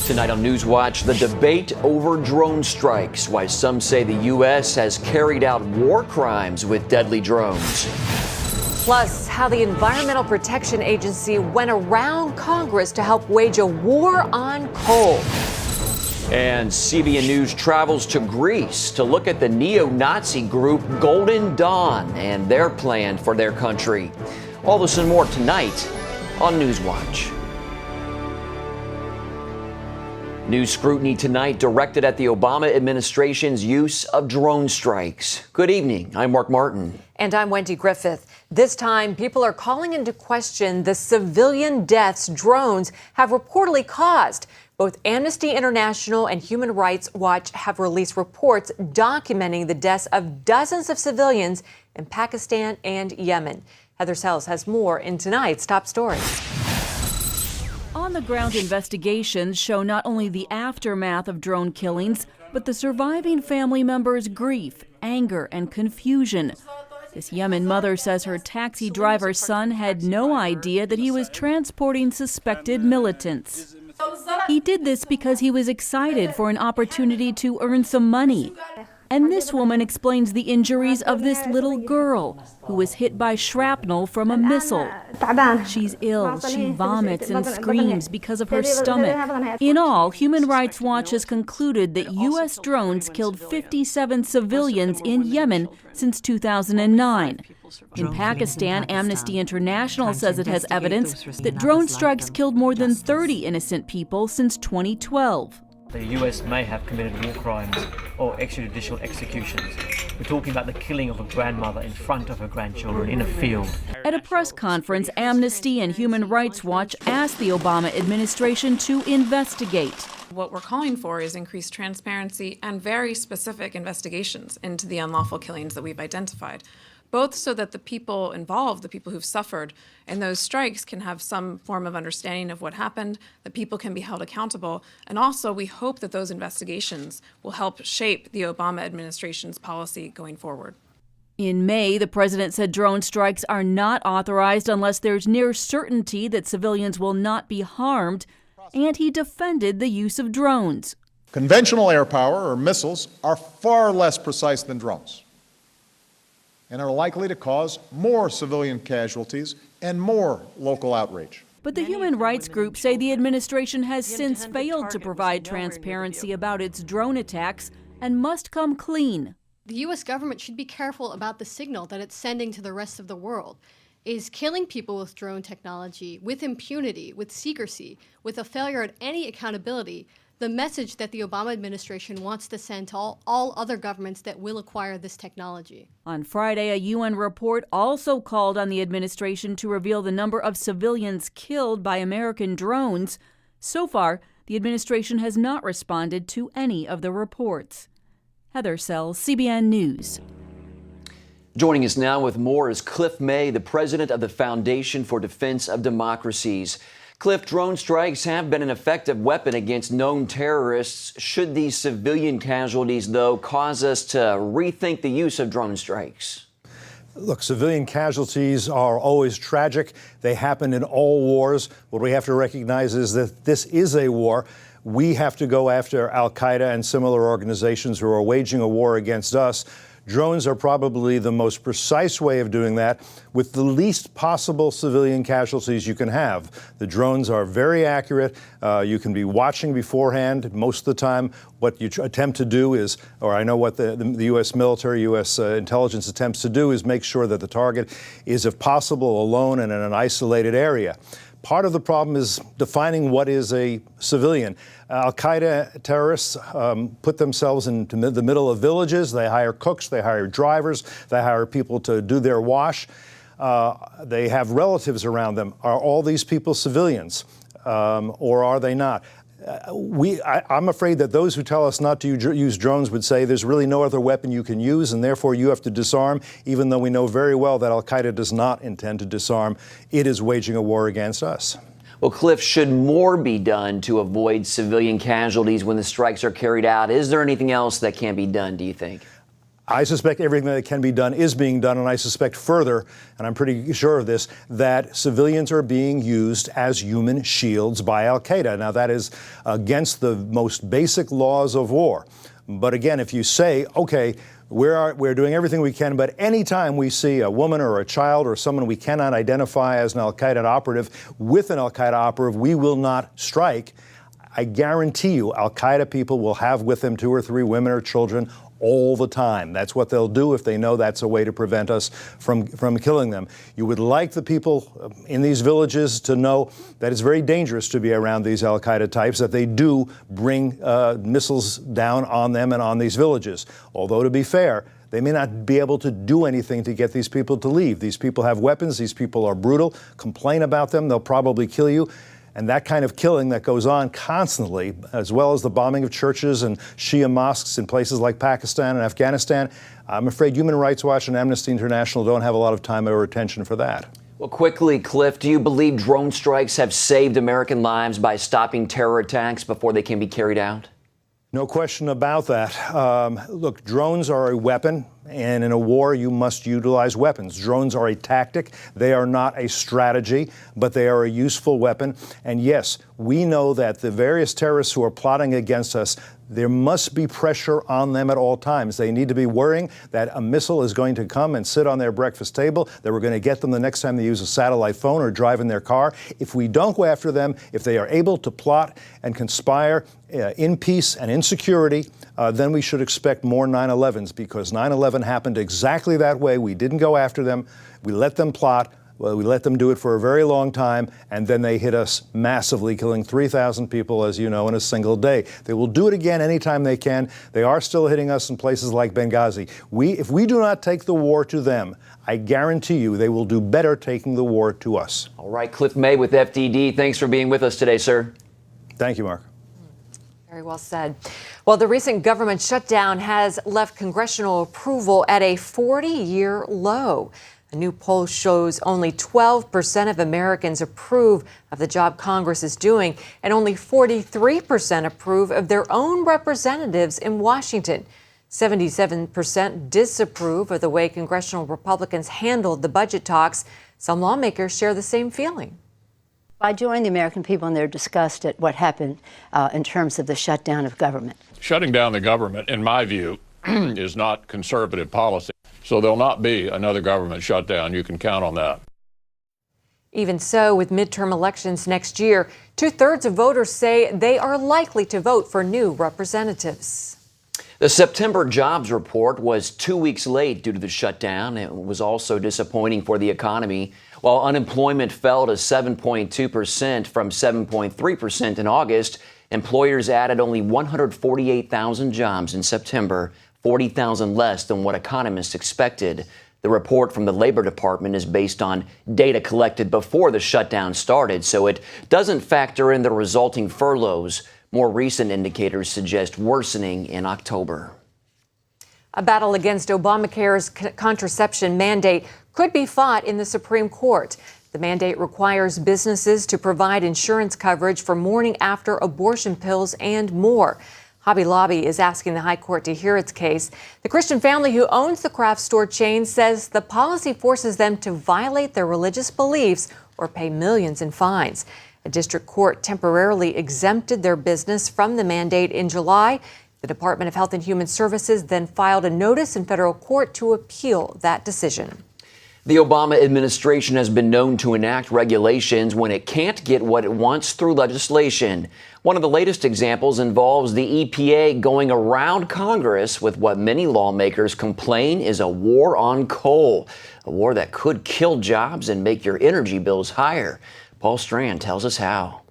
Tonight on NewsWatch, the debate over drone strikes, why some say the U.S. has carried out war crimes with deadly drones. Plus, how the Environmental Protection Agency went around Congress to help wage a war on coal. And CBN News travels to Greece to look at the neo-Nazi group Golden Dawn and their plan for their country. All this and more tonight on NewsWatch. New scrutiny tonight directed at the Obama administration's use of drone strikes. Good evening. I'm Mark Martin. And I'm Wendy Griffith. This time, people are calling into question the civilian deaths drones have reportedly caused. Both Amnesty International and Human Rights Watch have released reports documenting the deaths of dozens of civilians in Pakistan and Yemen. Heather Sells has more in tonight's top stories. On-the-ground investigations show not only the aftermath of drone killings, but the surviving family members' grief, anger, and confusion. This Yemen mother says her taxi driver's son had no idea that he was transporting suspected militants. He did this because he was excited for an opportunity to earn some money. And this woman explains the injuries of this little girl who was hit by shrapnel from a missile. She's ill, she vomits and screams because of her stomach. In all, Human Rights Watch has concluded that U.S. drones killed 57 civilians in Yemen since 2009. In Pakistan, Amnesty International says it has evidence that drone strikes killed more than 30 innocent people since 2012. The US may have committed war crimes or extrajudicial executions. We're talking about the killing of a grandmother in front of her grandchildren in a field. At a press conference, Amnesty and Human Rights Watch asked the Obama administration to investigate. What we're calling for is increased transparency and very specific investigations into the unlawful killings that we've identified, both so that the people involved, the people who've suffered in those strikes, can have some form of understanding of what happened, that people can be held accountable, and also we hope that those investigations will help shape the Obama administration's policy going forward. In May, the president said drone strikes are not authorized unless there's near certainty that civilians will not be harmed, and he defended the use of drones. Conventional air power, or missiles, are far less precise than drones, and are likely to cause more civilian casualties and more local outrage. But the human rights groups say the administration has since failed to provide transparency about its drone attacks and must come clean. The U.S. government should be careful about the signal that it's sending to the rest of the world. Is killing people with drone technology, with impunity, with secrecy, with a failure at any accountability, the message that the Obama administration wants to send to all other governments that will acquire this technology? On Friday, a UN report also called on the administration to reveal the number of civilians killed by American drones. So far, the administration has not responded to any of the reports. Heather Sells, CBN News. Joining us now with more is Cliff May, the president of the Foundation for Defense of Democracies. Cliff, drone strikes have been an effective weapon against known terrorists. Should these civilian casualties, though, cause us to rethink the use of drone strikes? Look, civilian casualties are always tragic. They happen in all wars. What we have to recognize is that this is a war. We have to go after al-Qaeda and similar organizations who are waging a war against us. Drones are probably the most precise way of doing that with the least possible civilian casualties you can have. The drones are very accurate. You can be watching beforehand. Most of the time, what you attempt to do is, or I know what the U.S. military, U.S. intelligence attempts to do is make sure that the target is, if possible, alone and in an isolated area. Part of the problem is defining what is a civilian. Al-Qaeda terrorists put themselves into the middle of villages. They hire cooks, they hire drivers, they hire people to do their wash. They have relatives around them. Are all these people civilians, or are they not? I'm afraid that those who tell us not to use drones would say there's really no other weapon you can use, and therefore you have to disarm, even though we know very well that al-Qaeda does not intend to disarm. It is waging a war against us. Well, Cliff, should more be done to avoid civilian casualties when the strikes are carried out? Is there anything else that can be done, do you think? I suspect everything that can be done is being done, and I suspect further, and I'm pretty sure of this, that civilians are being used as human shields by al-Qaeda. Now, that is against the most basic laws of war. But again, if you say, okay, we're doing everything we can, but anytime we see a woman or a child or someone we cannot identify as an al-Qaeda operative with an al-Qaeda operative, we will not strike. I guarantee you al-Qaeda people will have with them 2 or 3 women or children all the time. That's what they'll do if they know that's a way to prevent us from killing them. You would like the people in these villages to know that it's very dangerous to be around these al-Qaeda types, that they do bring missiles down on them and on these villages. Although, to be fair, they may not be able to do anything to get these people to leave. These people have weapons. These people are brutal. Complain about them. They'll probably kill you. And that kind of killing that goes on constantly, as well as the bombing of churches and Shia mosques in places like Pakistan and Afghanistan, I'm afraid Human Rights Watch and Amnesty International don't have a lot of time or attention for that. Well, quickly, Cliff, do you believe drone strikes have saved American lives by stopping terror attacks before they can be carried out? No question about that. Look, drones are a weapon, and in a war, you must utilize weapons. Drones are a tactic. They are not a strategy, but they are a useful weapon. And yes, we know that the various terrorists who are plotting against us, there must be pressure on them at all times. They need to be worrying that a missile is going to come and sit on their breakfast table, that we're going to get them the next time they use a satellite phone or drive in their car. If we don't go after them, if they are able to plot and conspire in peace and in security, then we should expect more 9/11s, because 9/11 happened exactly that way. We didn't go after them. We let them plot. Well, we let them do it for a very long time, and then they hit us massively, killing 3,000 people, as you know, in a single day. They will do it again anytime they can. They are still hitting us in places like Benghazi. If we do not take the war to them, I guarantee you they will do better taking the war to us. All right, Cliff May with FDD. Thanks for being with us today, sir. Thank you, Mark. Very well said. Well, the recent government shutdown has left congressional approval at a 40-year low. A new poll shows only 12% of Americans approve of the job Congress is doing, and only 43% approve of their own representatives in Washington. 77% disapprove of the way congressional Republicans handled the budget talks. Some lawmakers share the same feeling. I join the American people in their disgust at what happened in terms of the shutdown of government. Shutting down the government, in my view, is not conservative policy. So there'll not be another government shutdown. You can count on that. Even so, with midterm elections next year, 2/3 of voters say they are likely to vote for new representatives. The September jobs report was 2 weeks late due to the shutdown. It was also disappointing for the economy. While unemployment fell to 7.2% from 7.3% in August, employers added only 148,000 jobs in September, 40,000 less than what economists expected. The report from the Labor Department is based on data collected before the shutdown started, so it doesn't factor in the resulting furloughs. More recent indicators suggest worsening in October. A battle against Obamacare's contraception mandate could be fought in the Supreme Court. The mandate requires businesses to provide insurance coverage for morning after abortion pills and more. Hobby Lobby is asking the High Court to hear its case. The Christian family who owns the craft store chain says the policy forces them to violate their religious beliefs or pay millions in fines. A district court temporarily exempted their business from the mandate in July. The Department of Health and Human Services then filed a notice in federal court to appeal that decision. The Obama administration has been known to enact regulations when it can't get what it wants through legislation. One of the latest examples involves the EPA going around Congress with what many lawmakers complain is a war on coal, a war that could kill jobs and make your energy bills higher. Paul Strand tells us how.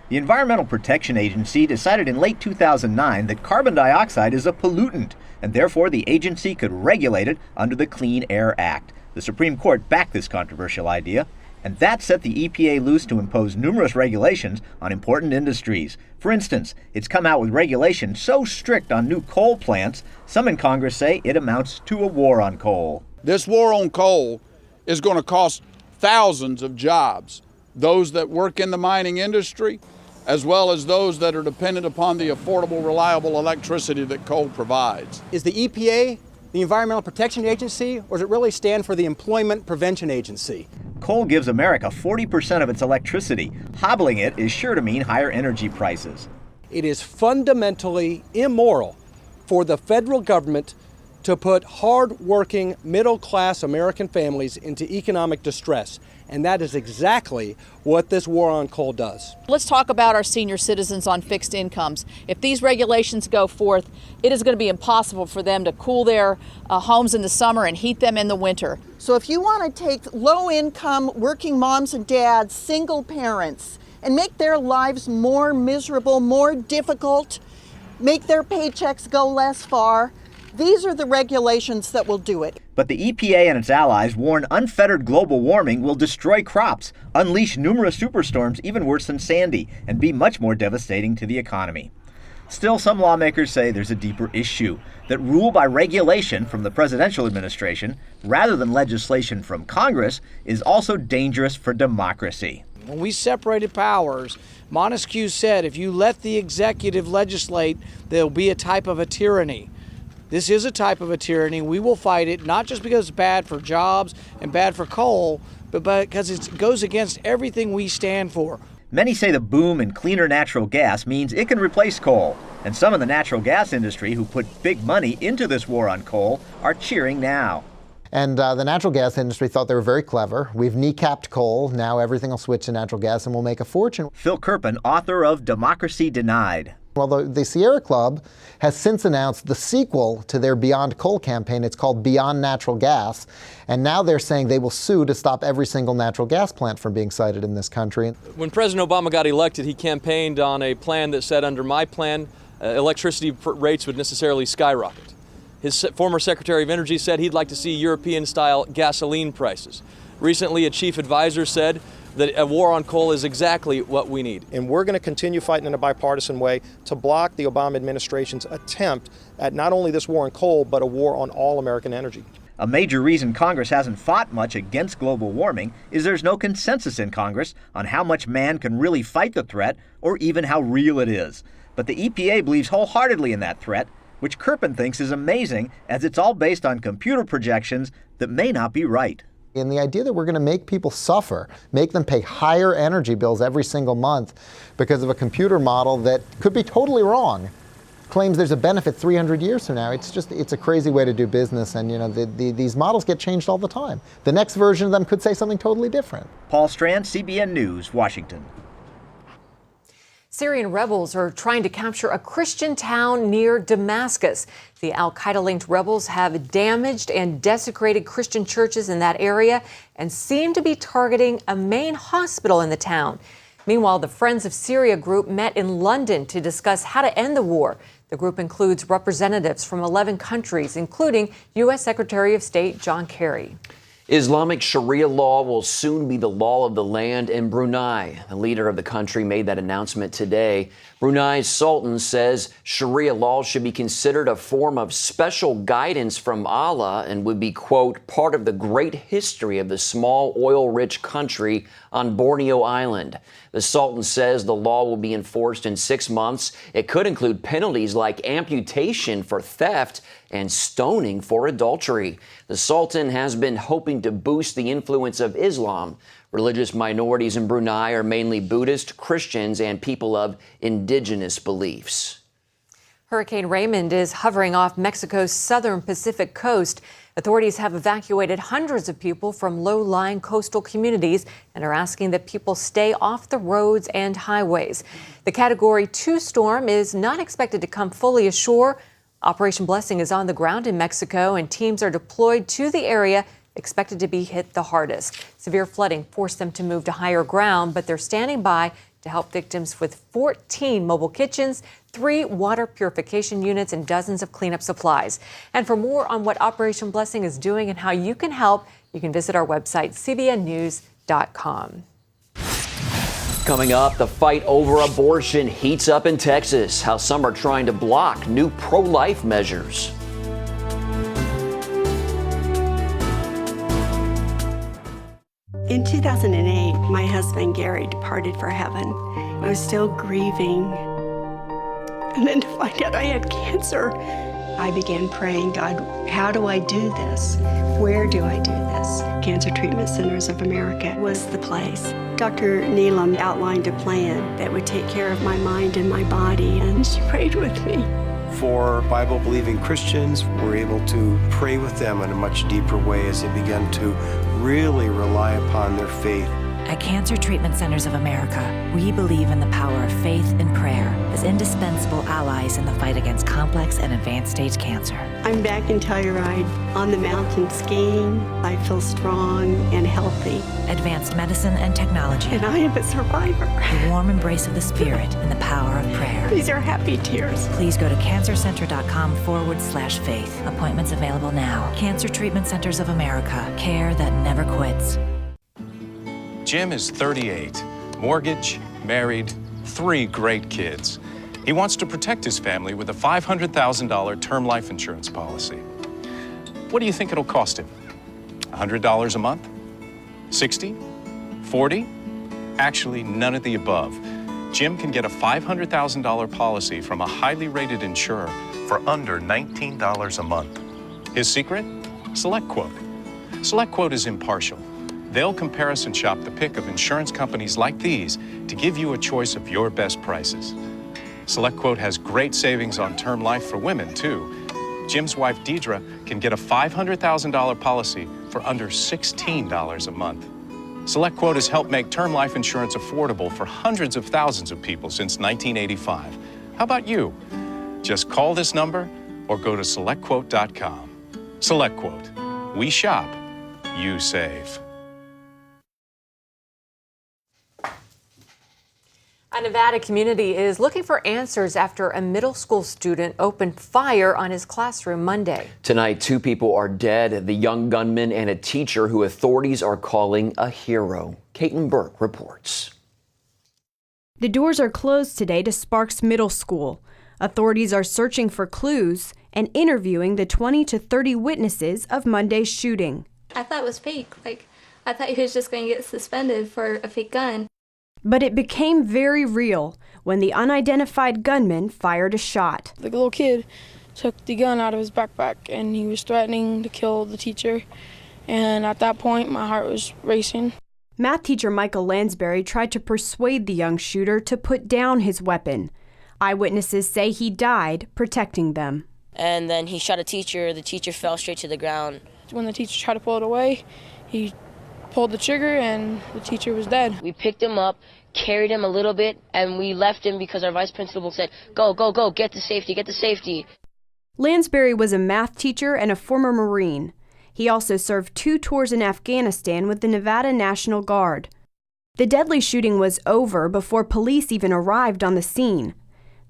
The Environmental Protection Agency decided in late 2009 that carbon dioxide is a pollutant, and therefore the agency could regulate it under the Clean Air Act. The Supreme Court backed this controversial idea, and that set the EPA loose to impose numerous regulations on important industries. For instance, it's come out with regulations so strict on new coal plants, some in Congress say it amounts to a war on coal. This war on coal is going to cost thousands of jobs. Those that work in the mining industry, as well as those that are dependent upon the affordable, reliable electricity that coal provides. Is the EPA the Environmental Protection Agency, or does it really stand for the Employment Prevention Agency? Coal gives America 40% of its electricity. Hobbling it is sure to mean higher energy prices. It is fundamentally immoral for the federal government to put hard-working, middle-class American families into economic distress. And that is exactly what this war on coal does. Let's talk about our senior citizens on fixed incomes. If these regulations go forth, it is going to be impossible for them to cool their homes in the summer and heat them in the winter. So if you want to take low-income working moms and dads, single parents, and make their lives more miserable, more difficult, make their paychecks go less far, these are the regulations that will do it. But the EPA and its allies warn unfettered global warming will destroy crops, unleash numerous superstorms even worse than Sandy, and be much more devastating to the economy. Still, some lawmakers say there's a deeper issue, that rule by regulation from the presidential administration, rather than legislation from Congress, is also dangerous for democracy. When we separated powers, Montesquieu said if you let the executive legislate, there'll be a type of a tyranny. This is a type of a tyranny. We will fight it, not just because it's bad for jobs and bad for coal, but because it goes against everything we stand for. Many say the boom in cleaner natural gas means it can replace coal. And some in the natural gas industry who put big money into this war on coal are cheering now. And the natural gas industry thought they were very clever. We've kneecapped coal. Now everything will switch to natural gas and we'll make a fortune. Phil Kerpen, author of Democracy Denied. Well, the Sierra Club has since announced the sequel to their Beyond Coal campaign. It's called Beyond Natural Gas. And now they're saying they will sue to stop every single natural gas plant from being sited in this country. When President Obama got elected, he campaigned on a plan that said under my plan, electricity rates would necessarily skyrocket. His former Secretary of Energy said he'd like to see European-style gasoline prices. Recently, a chief advisor said that a war on coal is exactly what we need. And we're going to continue fighting in a bipartisan way to block the Obama administration's attempt at not only this war on coal, but a war on all American energy. A major reason Congress hasn't fought much against global warming is there's no consensus in Congress on how much man can really fight the threat or even how real it is. But the EPA believes wholeheartedly in that threat, which Kerpen thinks is amazing as it's all based on computer projections that may not be right. And the idea that we're going to make people suffer, make them pay higher energy bills every single month because of a computer model that could be totally wrong, claims there's a benefit 300 years from now. It's a crazy way to do business. And you know, these models get changed all the time. The next version of them could say something totally different. Paul Strand, CBN News, Washington. Syrian rebels are trying to capture a Christian town near Damascus. The al-Qaeda-linked rebels have damaged and desecrated Christian churches in that area and seem to be targeting a main hospital in the town. Meanwhile, the Friends of Syria group met in London to discuss how to end the war. The group includes representatives from 11 countries, including U.S. Secretary of State John Kerry. Islamic Sharia law will soon be the law of the land in Brunei. The leader of the country made that announcement today. Brunei's Sultan says Sharia law should be considered a form of special guidance from Allah and would be, quote, part of the great history of the small oil-rich country on Borneo Island. The Sultan says the law will be enforced in 6 months. It could include penalties like amputation for theft and stoning for adultery. The Sultan has been hoping to boost the influence of Islam. Religious minorities in Brunei are mainly Buddhist, Christians, and people of indigenous beliefs. Hurricane Raymond is hovering off Mexico's southern Pacific coast. Authorities have evacuated hundreds of people from low-lying coastal communities and are asking that people stay off the roads and highways. The Category 2 storm is not expected to come fully ashore. Operation Blessing is on the ground in Mexico, and teams are deployed to the area expected to be hit the hardest. Severe flooding forced them to move to higher ground, but they're standing by to help victims with 14 mobile kitchens, 3 water purification units, and dozens of cleanup supplies. And for more on what Operation Blessing is doing and how you can help, you can visit our website, cbnnews.com. Coming up, the fight over abortion heats up in Texas. How some are trying to block new pro-life measures. In 2008, My husband, Gary, departed for heaven. I was still grieving. And then to find out I had cancer, I began praying, God, how do I do this? Where do I do this? Cancer Treatment Centers of America was the place. Dr. Neelam outlined a plan that would take care of my mind and my body, and she prayed with me. For Bible-believing Christians, we're able to pray with them in a much deeper way as they begin to really rely upon their faith. At Cancer Treatment Centers of America, we believe in the power of faith and prayer as indispensable allies in the fight against complex and advanced stage cancer. I'm back in Telluride on the mountain skiing. I feel strong and healthy. Advanced medicine and technology. And I am a survivor. The warm embrace of the Spirit and the power of prayer. These are happy tears. Please go to cancercenter.com/faith. Appointments available now. Cancer Treatment Centers of America. Care that never quits. Jim is 38, mortgage, married, 3 great kids. He wants to protect his family with a $500,000 term life insurance policy. What do you think it'll cost him? $100 a month? 60? 40? Actually, none of the above. Jim can get a $500,000 policy from a highly rated insurer for under $19 a month. His secret? SelectQuote. SelectQuote is impartial. They'll comparison shop the pick of insurance companies like these to give you a choice of your best prices. SelectQuote has great savings on term life for women, too. Jim's wife, Deidre, can get a $500,000 policy for under $16 a month. SelectQuote has helped make term life insurance affordable for hundreds of thousands of people since 1985. How about you? Just call this number or go to SelectQuote.com. SelectQuote. We shop, you save. A Nevada community is looking for answers after a middle school student opened fire on his classroom Monday. Tonight, 2 people are dead, the young gunman and a teacher who authorities are calling a hero. Caitlin Burke reports. The doors are closed today to Sparks Middle School. Authorities are searching for clues and interviewing the 20 to 30 witnesses of Monday's shooting. I thought it was fake. I thought he was just going to get suspended for a fake gun. But it became very real when the unidentified gunman fired a shot. The little kid took the gun out of his backpack and he was threatening to kill the teacher. And at that point, my heart was racing. Math teacher Michael Lansbury tried to persuade the young shooter to put down his weapon. Eyewitnesses say he died protecting them. And then he shot a teacher. The teacher fell straight to the ground. When the teacher tried to pull it away, he pulled the trigger and the teacher was dead. We picked him up, carried him a little bit, and we left him because our vice principal said, go, go, go, get to safety, get to safety. Lansbury was a math teacher and a former Marine. He also served 2 tours in Afghanistan with the Nevada National Guard. The deadly shooting was over before police even arrived on the scene.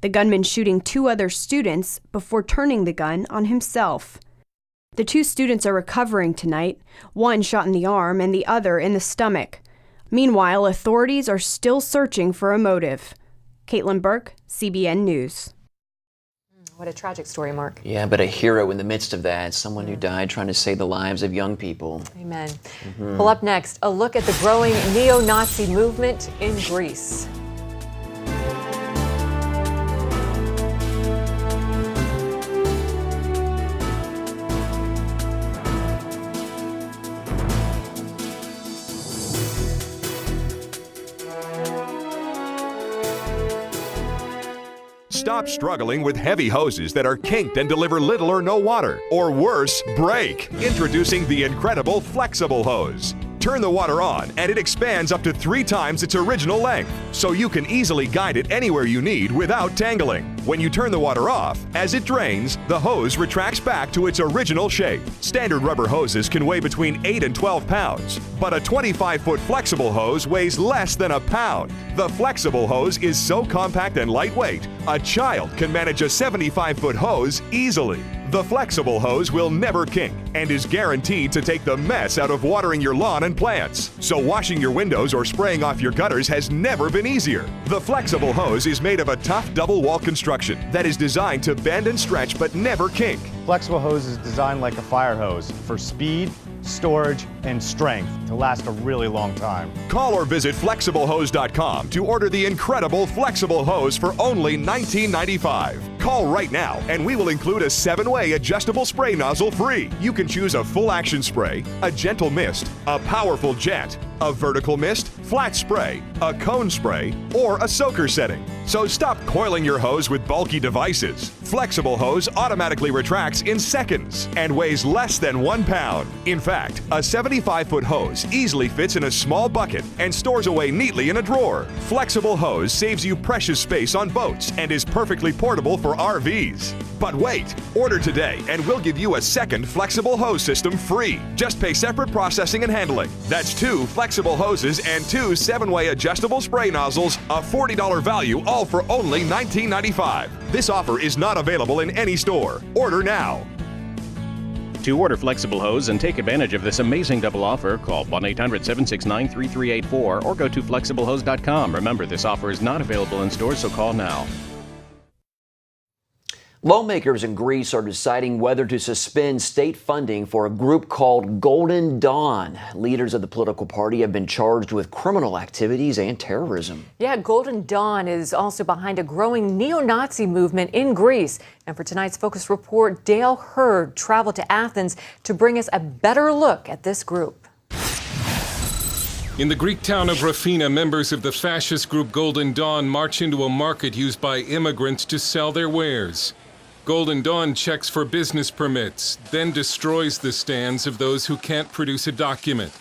The gunman shooting 2 other students before turning the gun on himself. The 2 students are recovering tonight, one shot in the arm and the other in the stomach. Meanwhile, authorities are still searching for a motive. Caitlin Burke, CBN News. What a tragic story, Mark. Yeah, but a hero in the midst of that, someone who died trying to save the lives of young people. Amen. Well, up next, a look at the growing neo-Nazi movement in Greece. Stop struggling with heavy hoses that are kinked and deliver little or no water. Or worse, break. Introducing the incredible flexible hose. Turn the water on and it expands up to 3 times its original length, so you can easily guide it anywhere you need without tangling. When you turn the water off, as it drains, the hose retracts back to its original shape. Standard rubber hoses can weigh between 8 and 12 pounds, but a 25-foot flexible hose weighs less than a pound. The flexible hose is so compact and lightweight, a child can manage a 75-foot hose easily. The flexible hose will never kink and is guaranteed to take the mess out of watering your lawn and plants. So washing your windows or spraying off your gutters has never been easier. The flexible hose is made of a tough double wall construction that is designed to bend and stretch but never kink. Flexible hose is designed like a fire hose for speed, storage, and strength to last a really long time. Call or visit FlexibleHose.com to order the incredible Flexible Hose for only $19.95. Call right now and we will include a 7-way adjustable spray nozzle free. You can choose a full action spray, a gentle mist, a powerful jet, a vertical mist, flat spray, a cone spray, or a soaker setting. So stop coiling your hose with bulky devices. Flexible Hose automatically retracts in seconds and weighs less than 1 pound. In fact, a 75-foot hose easily fits in a small bucket and stores away neatly in a drawer. Flexible Hose saves you precious space on boats and is perfectly portable for RVs. But wait, order today and we'll give you a second Flexible Hose system free. Just pay separate processing and handling. That's 2 flexible hoses and 2 7-way adjustable spray nozzles, a $40 value, all for only $19.95. This offer is not available in any store. Order now. To order Flexible Hose and take advantage of this amazing double offer, call 1-800-769-3384 or go to flexiblehose.com. Remember, this offer is not available in stores, so call now. Lawmakers in Greece are deciding whether to suspend state funding for a group called Golden Dawn. Leaders of the political party have been charged with criminal activities and terrorism. Yeah, Golden Dawn is also behind a growing neo-Nazi movement in Greece. And for tonight's Focus Report, Dale Hurd traveled to Athens to bring us a better look at this group. In the Greek town of Rafina, members of the fascist group Golden Dawn march into a market used by immigrants to sell their wares. Golden Dawn checks for business permits, then destroys the stands of those who can't produce a document.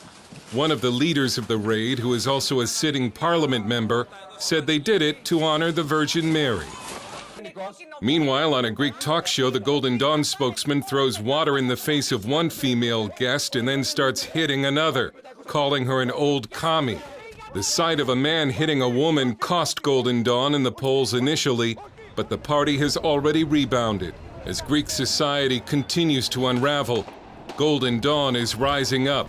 One of the leaders of the raid, who is also a sitting parliament member, said they did it to honor the Virgin Mary. Meanwhile, on a Greek talk show, the Golden Dawn spokesman throws water in the face of one female guest and then starts hitting another, calling her an old commie. The sight of a man hitting a woman cost Golden Dawn in the polls initially, but the party has already rebounded. As Greek society continues to unravel, Golden Dawn is rising up.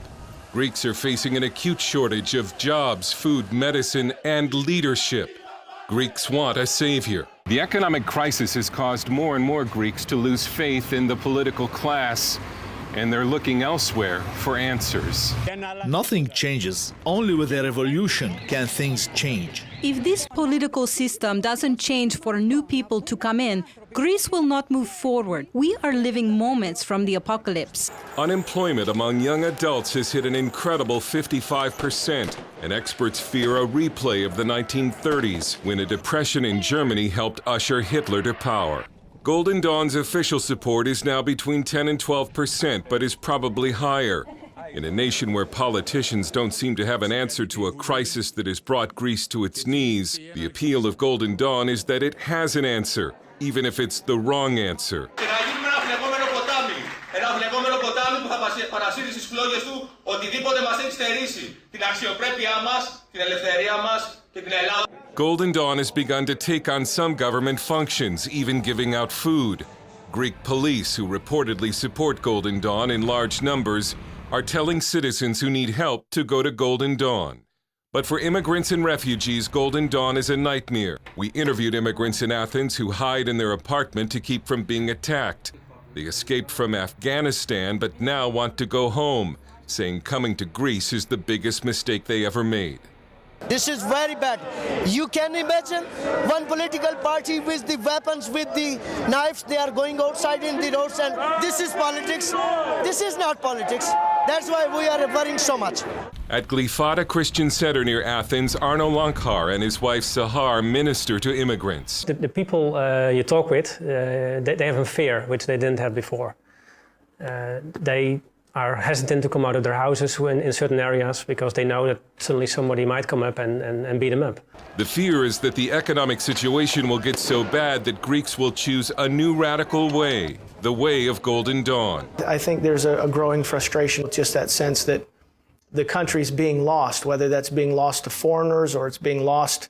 Greeks are facing an acute shortage of jobs, food, medicine, and leadership. Greeks want a savior. The economic crisis has caused more and more Greeks to lose faith in the political class, and they're looking elsewhere for answers. Nothing changes. Only with a revolution can things change. If this political system doesn't change for new people to come in, Greece will not move forward. We are living moments from the apocalypse. Unemployment among young adults has hit an incredible 55%, and experts fear a replay of the 1930s, when a depression in Germany helped usher Hitler to power. Golden Dawn's official support is now between 10 and 12%, but is probably higher. In a nation where politicians don't seem to have an answer to a crisis that has brought Greece to its knees, the appeal of Golden Dawn is that it has an answer, even if it's the wrong answer. Golden Dawn has begun to take on some government functions, even giving out food. Greek police, who reportedly support Golden Dawn in large numbers, are telling citizens who need help to go to Golden Dawn. But for immigrants and refugees, Golden Dawn is a nightmare. We interviewed immigrants in Athens who hide in their apartment to keep from being attacked. They escaped from Afghanistan but now want to go home, saying coming to Greece is the biggest mistake they ever made. This is very bad. You can imagine one political party with the weapons, with the knives, they are going outside in the roads, and this is politics. This is not politics. That's why we are worrying so much. At Glyfada Christian Center near Athens, Arno Lankar and his wife Sahar minister to immigrants. The people you talk with, they have a fear which they didn't have before. They are hesitant to come out of their houses in certain areas because they know that suddenly somebody might come up and beat them up. The fear is that the economic situation will get so bad that Greeks will choose a new radical way, the way of Golden Dawn. I think there's a growing frustration with just that sense that the country's being lost, whether that's being lost to foreigners or it's being lost,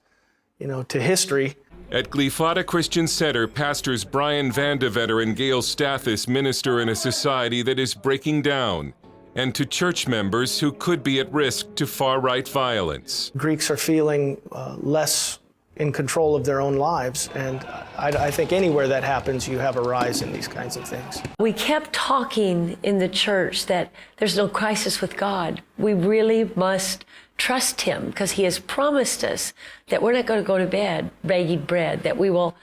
to history. At Glyfada Christian Center, pastors Brian Vandevetter and Gail Stathis minister in a society that is breaking down, and to church members who could be at risk to far-right violence. Greeks are feeling less in control of their own lives. And I think anywhere that happens, you have a rise in these kinds of things. We kept talking in the church that there's no crisis with God. We really must trust him because he has promised us that we're not going to go to bed begging bread, that we will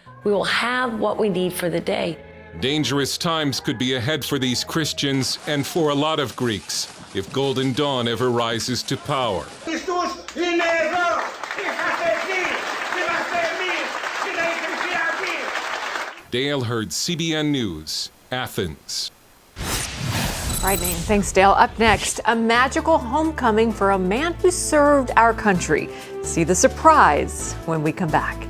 have what we need for the day. Dangerous times could be ahead for these Christians and for a lot of Greeks if Golden Dawn ever rises to power. Dale Hurd, CBN News, Athens. Frightening. Thanks, Dale. Up next, a magical homecoming for a man who served our country. See the surprise when we come back.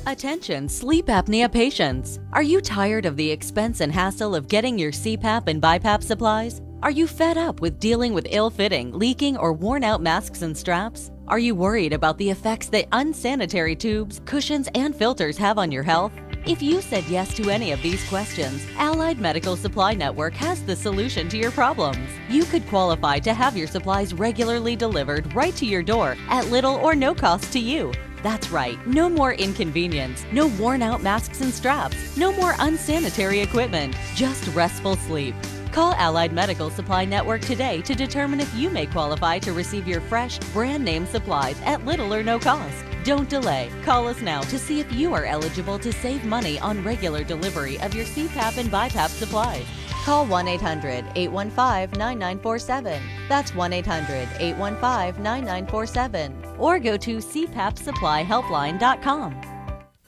Attention, sleep apnea patients. Are you tired of the expense and hassle of getting your CPAP and BiPAP supplies? Are you fed up with dealing with ill-fitting, leaking, or worn-out masks and straps? Are you worried about the effects that unsanitary tubes, cushions, and filters have on your health? If you said yes to any of these questions, Allied Medical Supply Network has the solution to your problems. You could qualify to have your supplies regularly delivered right to your door at little or no cost to you. That's right, no more inconvenience, no worn-out masks and straps, no more unsanitary equipment, just restful sleep. Call Allied Medical Supply Network today to determine if you may qualify to receive your fresh, brand-name supplies at little or no cost. Don't delay. Call us now to see if you are eligible to save money on regular delivery of your CPAP and BiPAP supplies. Call 1-800-815-9947. That's 1-800-815-9947. Or go to cpapsupplyhelpline.com.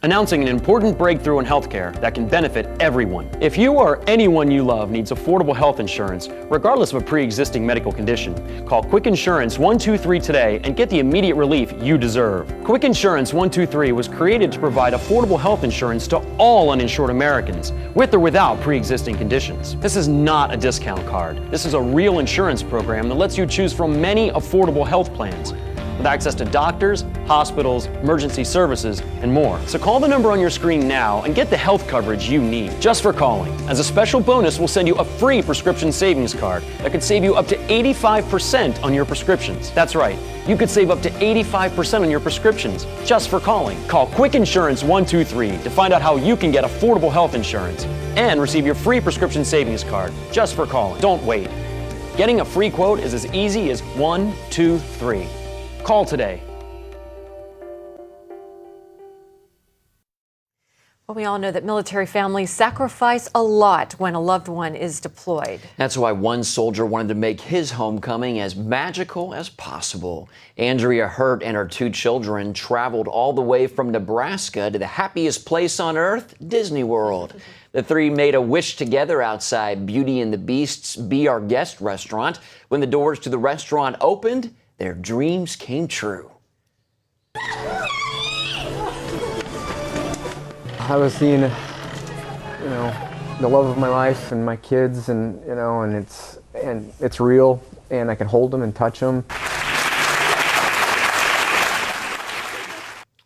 Announcing an important breakthrough in healthcare that can benefit everyone. If you or anyone you love needs affordable health insurance, regardless of a pre-existing medical condition, call Quick Insurance 123 today and get the immediate relief you deserve. Quick Insurance 123 was created to provide affordable health insurance to all uninsured Americans, with or without pre-existing conditions. This is not a discount card. This is a real insurance program that lets you choose from many affordable health plans, with access to doctors, hospitals, emergency services, and more. So call the number on your screen now and get the health coverage you need just for calling. As a special bonus, we'll send you a free prescription savings card that could save you up to 85% on your prescriptions. That's right, you could save up to 85% on your prescriptions just for calling. Call Quick Insurance 123 to find out how you can get affordable health insurance and receive your free prescription savings card just for calling. Don't wait. Getting a free quote is as easy as 1, 2, 3. Call today. Well, we all know that military families sacrifice a lot when a loved one is deployed. That's why one soldier wanted to make his homecoming as magical as possible. Andrea Hurt and her 2 children traveled all the way from Nebraska to the happiest place on earth, Disney World. The 3 made a wish together outside Beauty and the Beast's Be Our Guest restaurant. When the doors to the restaurant opened, their dreams came true. I was seeing, the love of my life and my kids, and it's real, and I can hold them and touch them.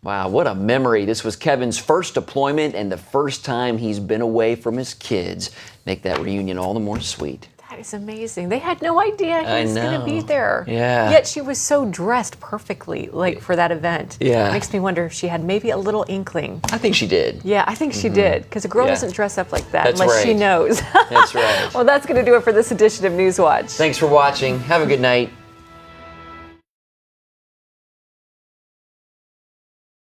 Wow, what a memory. This was Kevin's first deployment and the first time he's been away from his kids. Make that reunion all the more sweet. That is amazing. They had no idea he was going to be there. Yeah. Yet she was so dressed perfectly, for that event. Yeah. It makes me wonder if she had maybe a little inkling. I think she did. Yeah, I think she did. Because a girl doesn't dress up like that unless she knows. That's right. Well, that's going to do it for this edition of Newswatch. Thanks for watching. Have a good night.